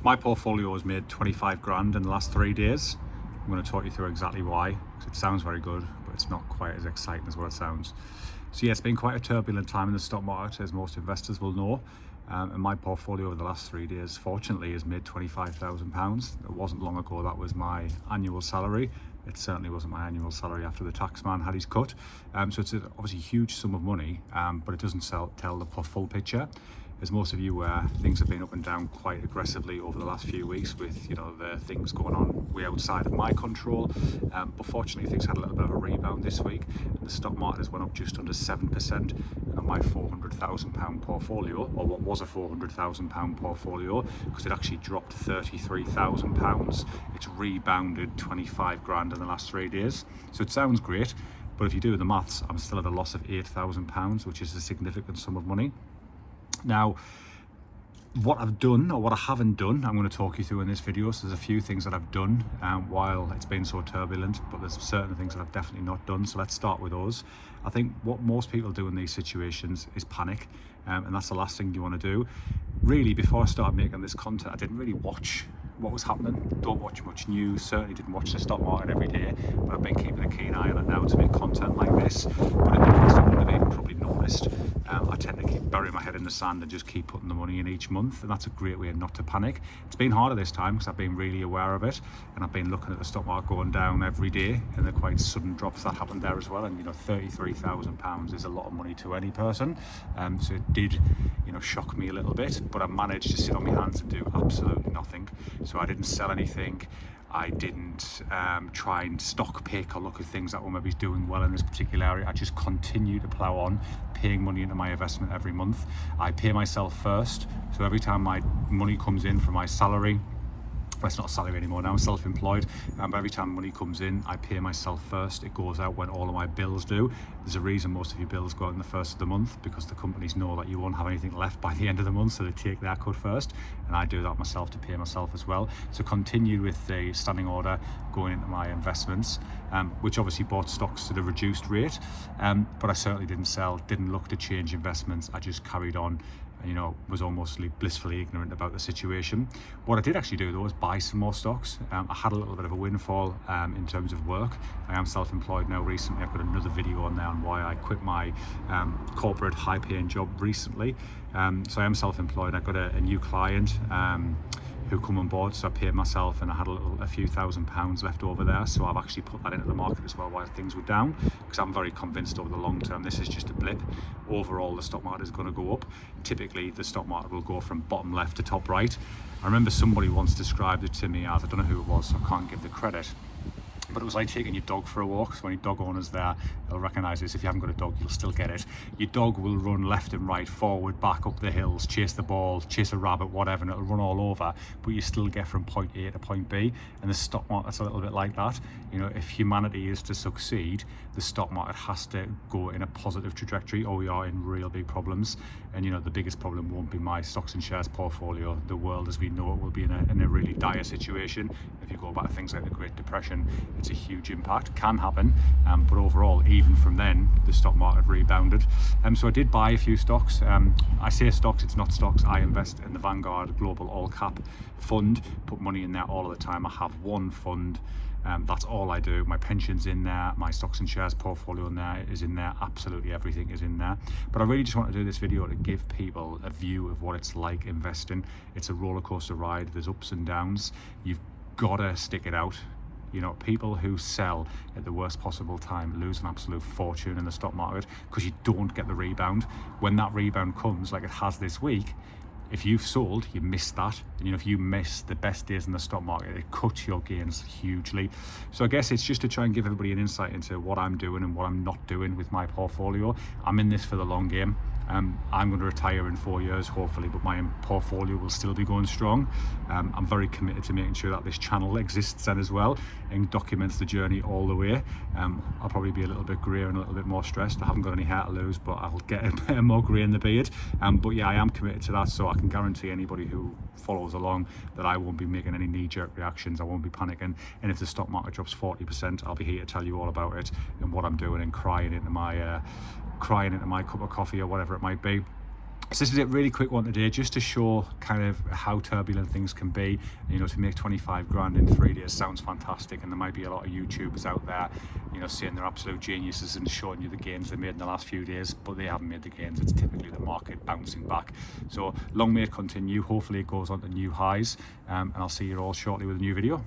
My portfolio has made 25 grand in the last 3 days. I'm going to talk you through exactly why, because it sounds very good, but it's not quite as exciting as what it sounds. So yeah, it's been quite a turbulent time in the stock market, as most investors will know. And my portfolio over the last 3 days, fortunately, has made £25,000. It wasn't long ago that was my annual salary. It certainly wasn't my annual salary after the tax man had his cut. So it's obviously a huge sum of money, but it doesn't tell the full picture. As most of you aware, things have been up and down quite aggressively over the last few weeks with, the things going on way outside of my control. But fortunately, things had a little bit of a rebound this week. And the stock market has went up just under 7%. And my £400,000 portfolio, or what was a £400,000 portfolio, because it actually dropped £33,000, it's rebounded 25 grand in the last 3 days. So it sounds great, but if you do the maths, I'm still at a loss of £8,000, which is a significant sum of money. Now, what I've done or what I haven't done, I'm going to talk you through in this video. So there's a few things that I've done while it's been so turbulent, but there's certain things that I've definitely not done. So let's start with those. I think what most people do in these situations is panic, and that's the last thing you want to do. Really, before I started making this content, I didn't really watch what was happening. Don't watch much news, certainly didn't watch the stock market every day, but I've been keeping a keen eye on it now to make content like this. But in the past, I wouldn't have even probably noticed. I tend to keep burying my head in the sand and just keep putting the money in each month, and that's a great way not to panic. It's been harder this time because I've been really aware of it, and I've been looking at the stock market going down every day, and the quite sudden drops that happened there as well. And £33,000 is a lot of money to any person, so it did shock me a little bit, but I managed to sit on my hands and do absolutely nothing. So I didn't sell anything. I didn't try and stock pick or look at things that were maybe doing well in this particular area. I just continue to plow on, paying money into my investment every month. I pay myself first. So every time my money comes in from my salary, well, it's not a salary anymore now, I'm self-employed, but every time money comes in, I pay myself first. It goes out when all of my bills do. There's a reason most of your bills go out in the first of the month, because the companies know that you won't have anything left by the end of the month, so they take their cut first, and I do that myself to pay myself as well. So continue with the standing order going into my investments, which obviously bought stocks at a reduced rate, but I certainly didn't sell, didn't look to change investments. I just carried on, was almost blissfully ignorant about the situation. What I did actually do though was buy some more stocks. I had a little bit of a windfall in terms of work. I am self-employed now recently. I've got another video on there on why I quit my corporate high-paying job recently. So I am self-employed. I got a new client who come on board, so I paid myself, and I had a few £1,000s left over there, so I've actually put that into the market as well while things were down, because I'm very convinced over the long term this is just a blip. Overall, the stock market is going to go up. Typically the stock market will go from bottom left to top right. I remember somebody once described it to me as, I don't know who it was, so I can't give the credit, but it was like taking your dog for a walk. So when your dog owner's there, they'll recognise this. If you haven't got a dog, you'll still get it. Your dog will run left and right, forward, back, up the hills, chase the ball, chase a rabbit, whatever, and it'll run all over, but you still get from point A to point B. And the stock market's a little bit like that. If humanity is to succeed, the stock market has to go in a positive trajectory, or we are in real big problems. And the biggest problem won't be my stocks and shares portfolio. The world as we know it will be in a really dire situation. If you go back to things like the Great Depression, it's a huge impact, can happen, but overall, even from then, the stock market rebounded. So I did buy a few stocks. I say stocks, it's not stocks. I invest in the Vanguard Global All Cap fund, put money in there all of the time. I have one fund. That's all I do. My pension's in there, my stocks and shares portfolio in there is in there, absolutely everything is in there. But I really just want to do this video to give people a view of what it's like investing. It's a roller coaster ride. There's ups and downs. You've got to stick it out. People who sell at the worst possible time lose an absolute fortune in the stock market, because you don't get the rebound. When that rebound comes, like it has this week, if you've sold, you miss that. And if you miss the best days in the stock market, it cuts your gains hugely. So I guess it's just to try and give everybody an insight into what I'm doing and what I'm not doing with my portfolio. I'm in this for the long game. I'm going to retire in 4 years, hopefully, but my portfolio will still be going strong. I'm very committed to making sure that this channel exists then as well and documents the journey all the way. I'll probably be a little bit grey and a little bit more stressed. I haven't got any hair to lose, but I'll get a bit more grey in the beard. But yeah, I am committed to that, so I can guarantee anybody who follows along that I won't be making any knee-jerk reactions. I won't be panicking, and if the stock market drops 40%, I'll be here to tell you all about it and what I'm doing, and crying into my cup of coffee or whatever it might be. So this is a really quick one today, just to show kind of how turbulent things can be. You know, to make 25 grand in 3 days sounds fantastic, and there might be a lot of YouTubers out there, you know, saying they're absolute geniuses and showing you the gains they made in the last few days, but they haven't made the gains. It's typically the market bouncing back. So long may it continue. Hopefully it goes on to new highs, and I'll see you all shortly with a new video.